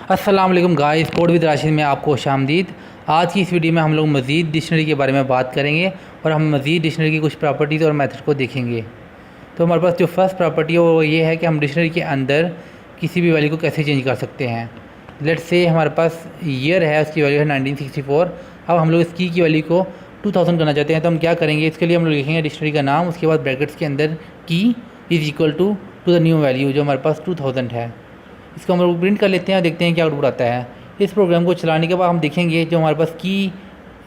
अस्सलाम वालेकुम guys, code with Rashid में आपको खुशामदीद। आज की इस वीडियो में हम लोग मज़ीद डिक्शनरी के बारे में बात करेंगे और हम मज़ीद डिक्शनरी की कुछ प्रॉपर्टीज़ और मेथड को देखेंगे। तो हमारे पास जो फर्स्ट प्रॉपर्टी है वो ये है कि हम डिक्शनरी के अंदर किसी भी वैल्यू को कैसे चेंज कर सकते हैं। लेट्स से हमारे पास ईयर है, उसकी वैल्यू है 1964। अब हम लोग इस की वैल्यू को 2000 करना चाहते हैं, तो हम क्या करेंगे, इसके लिए हम लोग लिखेंगे डिक्शनरी का नाम, उसके बाद ब्रैकेट्स के अंदर की is equal to the new value जो हमारे पास 2000 है। इसको हम लोग प्रिंट कर लेते हैं और देखते हैं क्या आउटपुट आता है। इस प्रोग्राम को चलाने के बाद हम देखेंगे जो हमारे पास की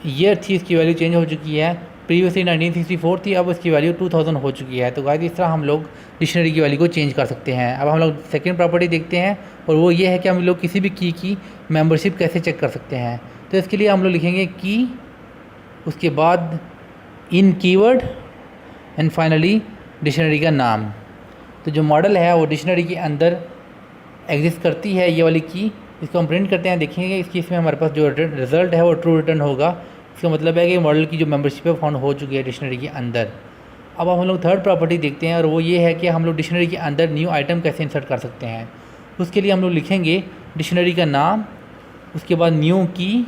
ईयर थी इसकी वैल्यू चेंज हो चुकी है। प्रीवियसली 1964 थी, अब इसकी वैल्यू 2000 हो चुकी है। तो गाइस इस तरह हम लोग डिक्शनरी की वैल्यू को चेंज कर सकते हैं। अब हम लोग सेकंड प्रॉपर्टी देखते हैं और वो ये है कि हम लोग किसी भी की मेंबरशिप कैसे चेक कर सकते हैं। तो इसके लिए हम लोग लिखेंगे की, उसके बाद इन कीवर्ड एंड फाइनली डिक्शनरी का नाम। तो जो मॉडल है वो डिक्शनरी के अंदर एग्जिस्ट करती है, ये वाली की। इसको हम प्रिंट करते हैं, देखेंगे इस केस में हमारे पास जो रिज़ल्ट है वो ट्रू रिटर्न होगा। इसका मतलब है कि मॉडल की जो मेंबरशिप है फाउंड हो चुकी है डिक्शनरी के अंदर। अब हम लोग थर्ड प्रॉपर्टी देखते हैं और वो ये है कि हम लोग डिक्शनरी के अंदर न्यू आइटम कैसे इंसर्ट कर सकते हैं। उसके लिए हम लोग लिखेंगे डिक्शनरी का नाम, उसके बाद न्यू की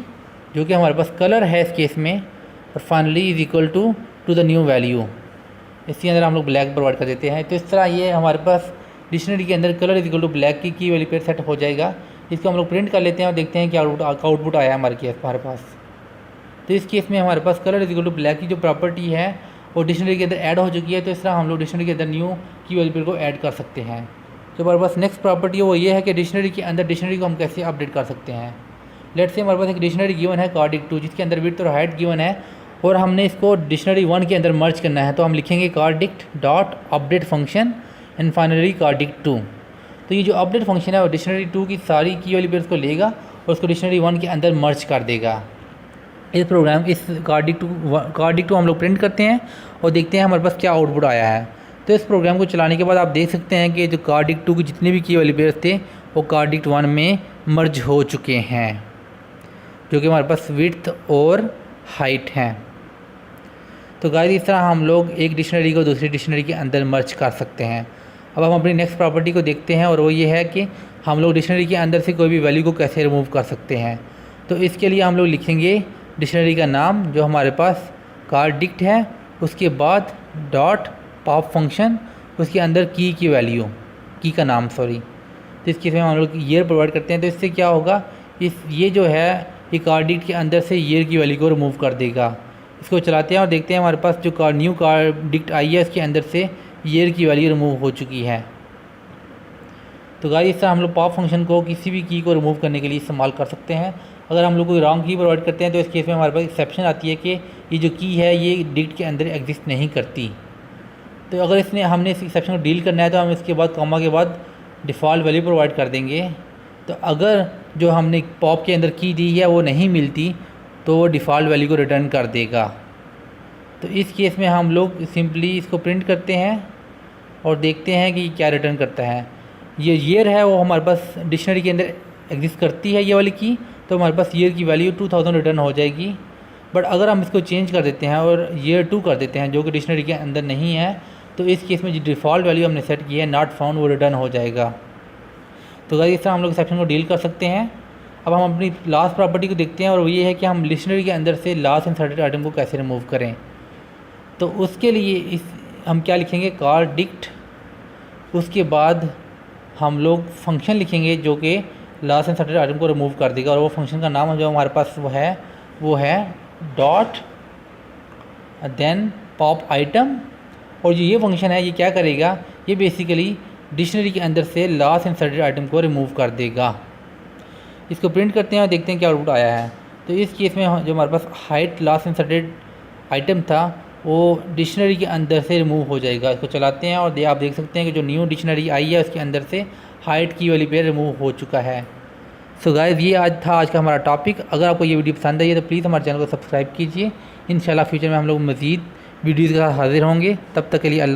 जो कि हमारे पास कलर है इस केस में, और finally is equal to the new value. इसके अंदर हम लोग ब्लैक प्रोवाइड कर देते हैं। तो इस तरह ये हमारे पास डिक्शनरी के अंदर colour is equal to black की वैल्यू पे सेट हो जाएगा। इसको हम लोग प्रिंट कर लेते हैं और देखते हैं क्या आउटपुट आया है हमारे पास। तो इस केस में हमारे पास colour is equal to black की जो प्रॉपर्टी है वो डिक्शनरी के अंदर ऐड हो चुकी है। तो इस तरह हम लोग डिक्शनरी के अंदर न्यू की वैल्यू को ऐड कर सकते हैं। तो हमारे पास नेक्स्ट प्रॉपर्टी है वो ये है कि डिक्शनरी के अंदर डिक्शनरी को हम कैसे अपडेट कर सकते हैं। लेट्स से हमारे पास एक डिक्शनरी गिवन है कार्डिक 2, जिसके अंदर विड्थ और हाइट गिवन है और हमने इसको डिक्शनरी 1 के अंदर मर्ज करना है। तो हम लिखेंगे कार्डिक्ट dot update function and finally कार्डिक 2। तो ये जो अपडेट फंक्शन है वो डिक्शनरी 2 की सारी की वैल्यू पेयर्स को लेगा और उसको डिक्शनरी 1 के अंदर मर्ज कर देगा। इस कार्डिक 2 हम लोग प्रिंट करते हैं और देखते हैं हमारे पास क्या आउटपुट आया है। तो इस प्रोग्राम को चलाने के बाद आप देख सकते हैं कि जो कार्डिक 2 के जितने भी की वैल्यू पेयर्स थे वो कार्डिक 1 में मर्ज हो चुके हैं, जो कि हमारे पास विड्थ और हाइट हैं। तो गाइस इस तरह हम लोग एक डिक्शनरी को दूसरी डिक्शनरी के अंदर मर्ज कर सकते हैं। अब हम अपनी नेक्स्ट प्रॉपर्टी को देखते हैं और वो ये है कि हम लोग डिक्शनरी के अंदर से कोई भी वैल्यू को कैसे रिमूव कर सकते हैं। तो इसके लिए हम लोग लिखेंगे डिक्शनरी का नाम जो हमारे पास कार्डिक्ट है, उसके बाद डॉट पॉप फंक्शन, उसके अंदर की वैल्यू, की का नाम सॉरी। तो इसके में हम लोग ईयर प्रोवाइड करते हैं। तो इससे क्या होगा, ये जो है ये कार्डिक्ट के अंदर से ईयर की वैल्यू को रिमूव कर देगा। इसको चलाते हैं और देखते हैं हमारे पास जो न्यू कार्डिक्ट आई है उसके अंदर से ईयर की वैल्यू रिमूव हो चुकी है। तो गाइस इस तरह हम लोग पॉप फंक्शन को किसी भी की को रिमूव करने के लिए इस्तेमाल कर सकते हैं। अगर हम लोग कोई रॉन्ग की प्रोवाइड करते हैं तो इस केस में हमारे पास एक्सेप्शन आती है कि ये जो की है ये डिक्ट के अंदर एग्जिस्ट नहीं करती। तो अगर हमने इस एक्सेप्शन को डील करना है तो हम इसके बाद कॉमा के बाद डिफ़ॉल्ट वैल्यू प्रोवाइड कर देंगे। तो अगर जो हमने पॉप के अंदर की दी है वो नहीं मिलती तो वो डिफ़ॉल्ट वैल्यू को रिटर्न कर देगा। तो इस केस में हम लोग सिंपली इसको प्रिंट करते हैं और देखते हैं कि क्या रिटर्न करता है। ये ईयर है वो हमारे पास डिक्शनरी के अंदर एग्जिस्ट करती है ये वाली की, तो हमारे पास ईयर की वैल्यू 2000 रिटर्न हो जाएगी। बट अगर हम इसको चेंज कर देते हैं और ईयर 2 कर देते हैं जो कि डिक्शनरी के अंदर नहीं है, तो इस केस में जो डिफ़ॉल्ट वैल्यू हमने सेट की है नॉट फाउंड वो रिटर्न हो जाएगा। तो गाइस इस तरह हम लोग एक्सेप्शन को डील कर सकते हैं। अब हम अपनी लास्ट प्रॉपर्टी को देखते हैं और ये है कि हम डिक्शनरी के अंदर से लास्ट इंसर्टेड आइटम को कैसे रिमूव करें। तो उसके लिए हम क्या लिखेंगे, कार्डिक्ट, उसके बाद हम लोग फंक्शन लिखेंगे जो कि लास्ट इंसर्टेड आइटम को रिमूव कर देगा और वो फंक्शन का नाम जो हमारे पास वो है डॉट देन पॉप आइटम। और जो ये फंक्शन है ये क्या करेगा, ये बेसिकली डिक्शनरी के अंदर से लास्ट इंसर्टेड आइटम को रिमूव कर देगा। इसको प्रिंट करते हैं और देखते हैं क्या आउटपुट आया है। तो इस केस में जो हमारे पास हाइट लास्ट इंसर्टेड आइटम था वो डिक्शनरी के अंदर से रिमूव हो जाएगा। इसको चलाते हैं और आप देख सकते हैं कि जो न्यू डिक्शनरी आई है उसके अंदर से हाइट की वैल्यू पे रिमूव हो चुका है। सो गाइस ये आज का हमारा टॉपिक। अगर आपको ये वीडियो पसंद आई है तो प्लीज़ हमारे चैनल को सब्सक्राइब कीजिए। इंशाल्लाह फ्यूचर में हम लोग मज़ीद वीडियोज़ के साथ हाजिर होंगे। तब तक के लिए अल्लाह।